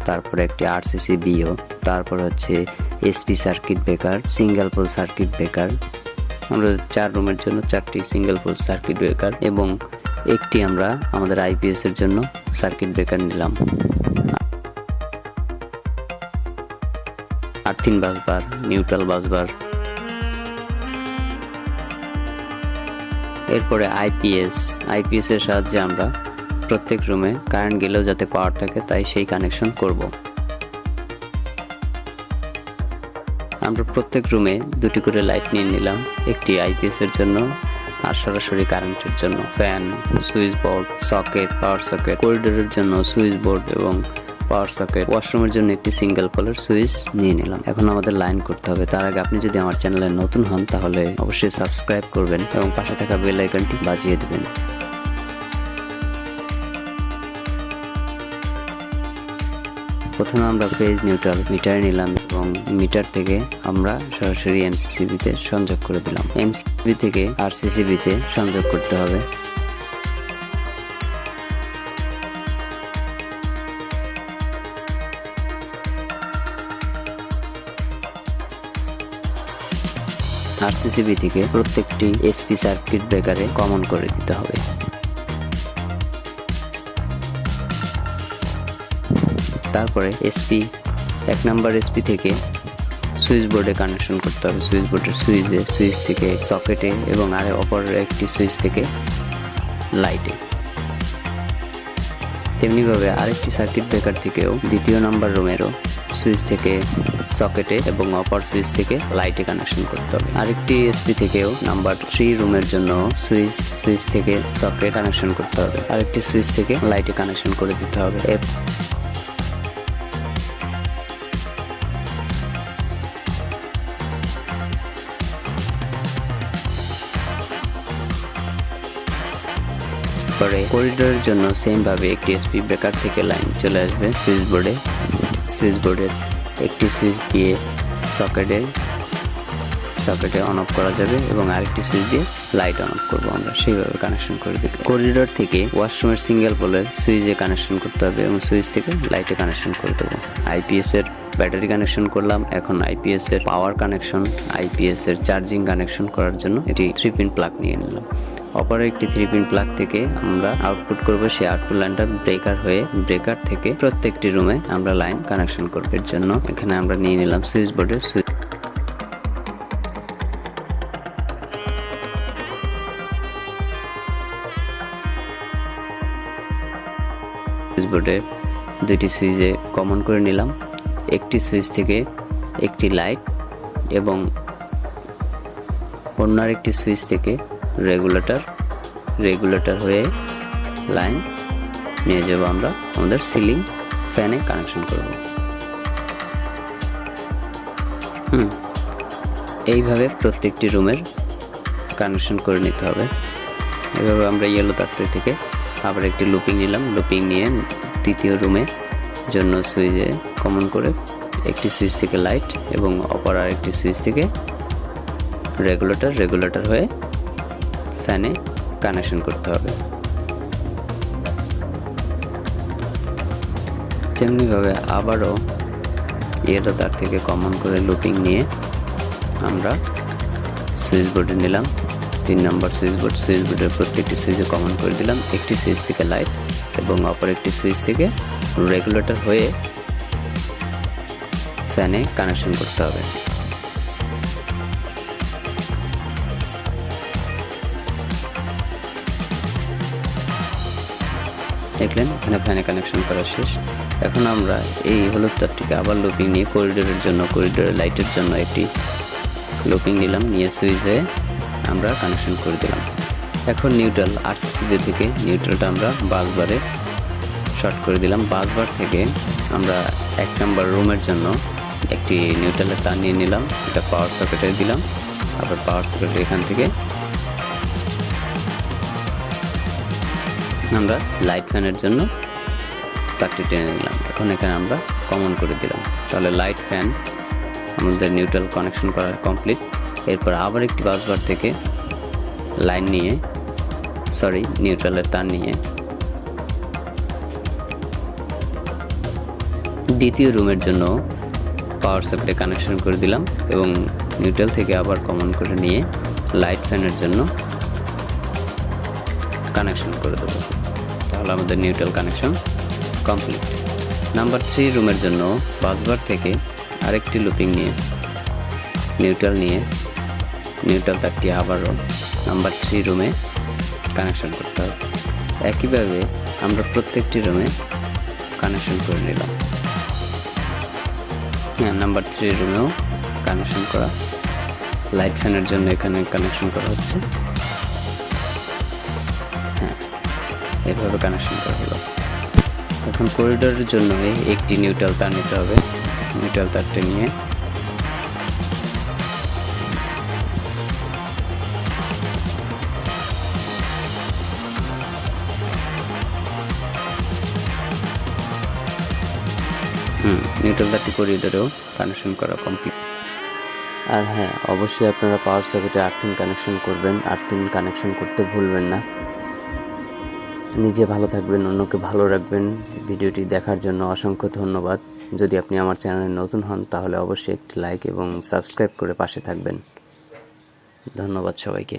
তারপরে একটি RCC BO, তারপর হচ্ছে SP circuit breaker, single pole circuit breaker. আমরা 4 রুমের জন্য 4টি সিঙ্গেল পোল সার্কিট ব্রেকার এবং একটি আমরা আমাদের আইপিএস এর জন্য সার্কিট ব্রেকার নিলাম। Earthing বাসবার, neutral বাসবার। এরপরে আইপিএস এর সাহায্যে আমরা প্রত্যেক রুমে কারেন্ট গেলেও যাতে পাওয়ার থাকে তাই সেই কানেকশন করব। আমরা প্রত্যেক রুমে 2টি করে লাইট নিয়ে নিলাম, একটি আইপিএস এর জন্য আর সরাসরি কারেন্টের জন্য। Fan, switch board, socket, power socket, করিডোরের জন্য সুইচ বোর্ড এবং পাওয়ার সকেট, ওয়াশরুমের জন্য একটি সিঙ্গেল পোলের সুইচ নিয়ে নিলাম। এখন আমাদের লাইন করতে হবে। তার আগে আপনি যদি আমার চ্যানেলে নতুন হন তাহলে অবশ্যই সাবস্ক্রাইব করবেন এবং পাশে থাকা বেল আইকনটি বাজিয়ে দেবেন। প্রথমে আমরা ফেজ নিউট্রাল মিটার নিলাম এবং মিটার থেকে আমরা সরাসরি এমসিসিবিতে সংযোগ করে দিলাম। এমসিসিবি থেকে আরসিসিবিতে সংযোগ করতে হবে। আরসিসিবি থেকে প্রত্যেকটি এসপি সার্কিট ব্রেকারে কমন করে দিতে হবে। তারপরে এসপি 1 নম্বর এসপি থেকে সুইচ বোর্ডে কানেকশন করতে হবে। সুইচ বোর্ডের সুইচ থেকে সকেটে এবং অপর একটি সুইচ থেকে লাইটে। তেমনিভাবে আরেকটি সার্কিট ব্রেকার থেকেও 2 নম্বর রুমেরও সুইচ থেকে সকেটে এবং অপর সুইচ থেকে লাইটে কানেকশন করতে হবে। আরেকটি এসপি থেকেও নাম্বার 3 রুমের জন্য সুইচ থেকে সকেট কানেকশন করতে হবে। আরেকটি সুইচ থেকে লাইটে কানেকশন করে দিতে হবে। পরে করিডোরের জন্য সেম ভাবে একটি এসপি ব্রেকার থেকে লাইন চলে আসবে সুইচ বোর্ডের একটি সুইচ দিয়ে সকেটে অন অফ করা যাবে এবং আরেকটি সুইচ দিয়ে লাইট অন অফ করবো। আমরা সেইভাবে কানেকশন করে দিই। করিডোর থেকে ওয়াশরুমের সিঙ্গেল পোলের সুইচে কানেকশন করতে হবে এবং সুইচ থেকে লাইটে কানেকশন করে দেবো। আইপিএস এর ব্যাটারি কানেকশন করলাম। এখন আইপিএস এর পাওয়ার কানেকশন, আইপিএস এর চার্জিং কানেকশন করার জন্য একটি 3 পিন প্লাগ নিয়ে নিলাম। অপর একটি 3 পিন প্লাগ থেকে আমরা আউটপুট করব। সেই আউটপুট লাইনটা ব্রেকার থেকে প্রত্যেকটি রুমে আমরা লাইন কানেকশন করব। এর জন্য এখানে আমরা নিয়ে নিলাম সুইচ বোর্ডের বোর্ডের 2টি সুইচে কমন করে নিলাম। একটি সুইচ থেকে একটি লাইট এবং অন্য একটি সুইচ থেকে রেগুলেটর হয়ে লাইন নিয়ে যাব। আমরা আমাদের সিলিং ফ্যানে কানেকশন করব। এইভাবে প্রত্যেকটি রুমের কানেকশন করে নিতে হবে। এভাবে আমরা ইয়েলো তারটি থেকে আবার একটি লুপিং নিলাম। লুপিং নিয়ে 3য় রুমের জন্য সুইচে কমন করে একটি সুইচ থেকে লাইট এবং অপর আরেকটি সুইচ থেকে রেগুলেটর হয়ে ফ্যানে কানেকশন করতে হবে। তেমনিভাবে আবারও ইয়েলো তার থেকে কমন করে লুপিং নিয়ে আমরা সুইচ বোর্ডে নিলাম। 3 নম্বর সুইচ বোর্ডের প্রত্যেকটি সুইচে কমন করে দিলাম। একটি সুইচ থেকে লাইট এবং অপর একটি সুইচ থেকে রেগুলেটর হয়ে ফ্যানে কানেকশন করতে হবে। দেখলেন এখানে ফ্যানে কানেকশন করা শেষ। এখন আমরা এই হলুদ তারটিকে আবার লুপিং নিয়ে করিডোরের লাইটের জন্য একটি লুপিং নিলাম। নিয়ে সুইচ হয়ে আমরা কানেকশন করে দিলাম। এখন নিউট্রাল আরসিসিবি থেকে নিউট্রালটা আমরা বাসবারে শর্ট করে দিলাম। বাসবার থেকে আমরা 1 নম্বর রুমের জন্য একটি নিউট্রালের তার নিয়ে নিলাম। এটা পাওয়ার সকেটে দিলাম। আবার পাওয়ার সকেটে এখান থেকে আমরা লাইট ফ্যানের জন্য তারটি টেনে নিলাম। এখন এখানে আমরা কমন করে দিলাম। তাহলে লাইট ফ্যান আমাদের নিউট্রাল কানেকশন করা কমপ্লিট। এরপর আবার একটি বাসবার থেকে নিউট্রালের তার নিয়ে দ্বিতীয় রুমের জন্য পাওয়ার সকেটে কানেকশন করে দিলাম এবং নিউট্রাল থেকে আবার কমন করে নিয়ে লাইট ফ্যানের জন্য কানেকশন করে দেবো। তাহলে আমাদের নিউট্রাল কানেকশন কমপ্লিট। নাম্বার 3 রুমের জন্য বাসবার থেকে আরেকটি লুপিং নিয়ে নিউট্রাল তারটি আবারও নাম্বার 3 রুমে কানেকশন করতে হবে। একইভাবে আমরা প্রত্যেকটি রুমে কানেকশন করে নিলাম। হ্যাঁ, নাম্বার 3 রুমেও কানেকশন করা। লাইট ফ্যানের জন্য এখানে কানেকশন করা হচ্ছে। হ্যাঁ, এভাবে কানেকশন করা হলো। এখন করিডোরের জন্য একটি নিউট্রাল তার নিতে হবে। নিউট্রাল তারটা নিয়ে নিউট্রাল তারটি করিডোরেও কানেকশন করা কমপ্লিট। আর হ্যাঁ, অবশ্যই আপনারা পাওয়ার সকেটে আর্থিং কানেকশন করবেন। আর্থিং কানেকশন করতে ভুলবেন না। নিজে ভালো থাকবেন, অন্যকে ভালো রাখবেন। ভিডিওটি দেখার জন্য অসংখ্য ধন্যবাদ। যদি আপনি আমার চ্যানেলে নতুন হন তাহলে অবশ্যই একটি লাইক এবং সাবস্ক্রাইব করে পাশে থাকবেন। ধন্যবাদ সবাইকে।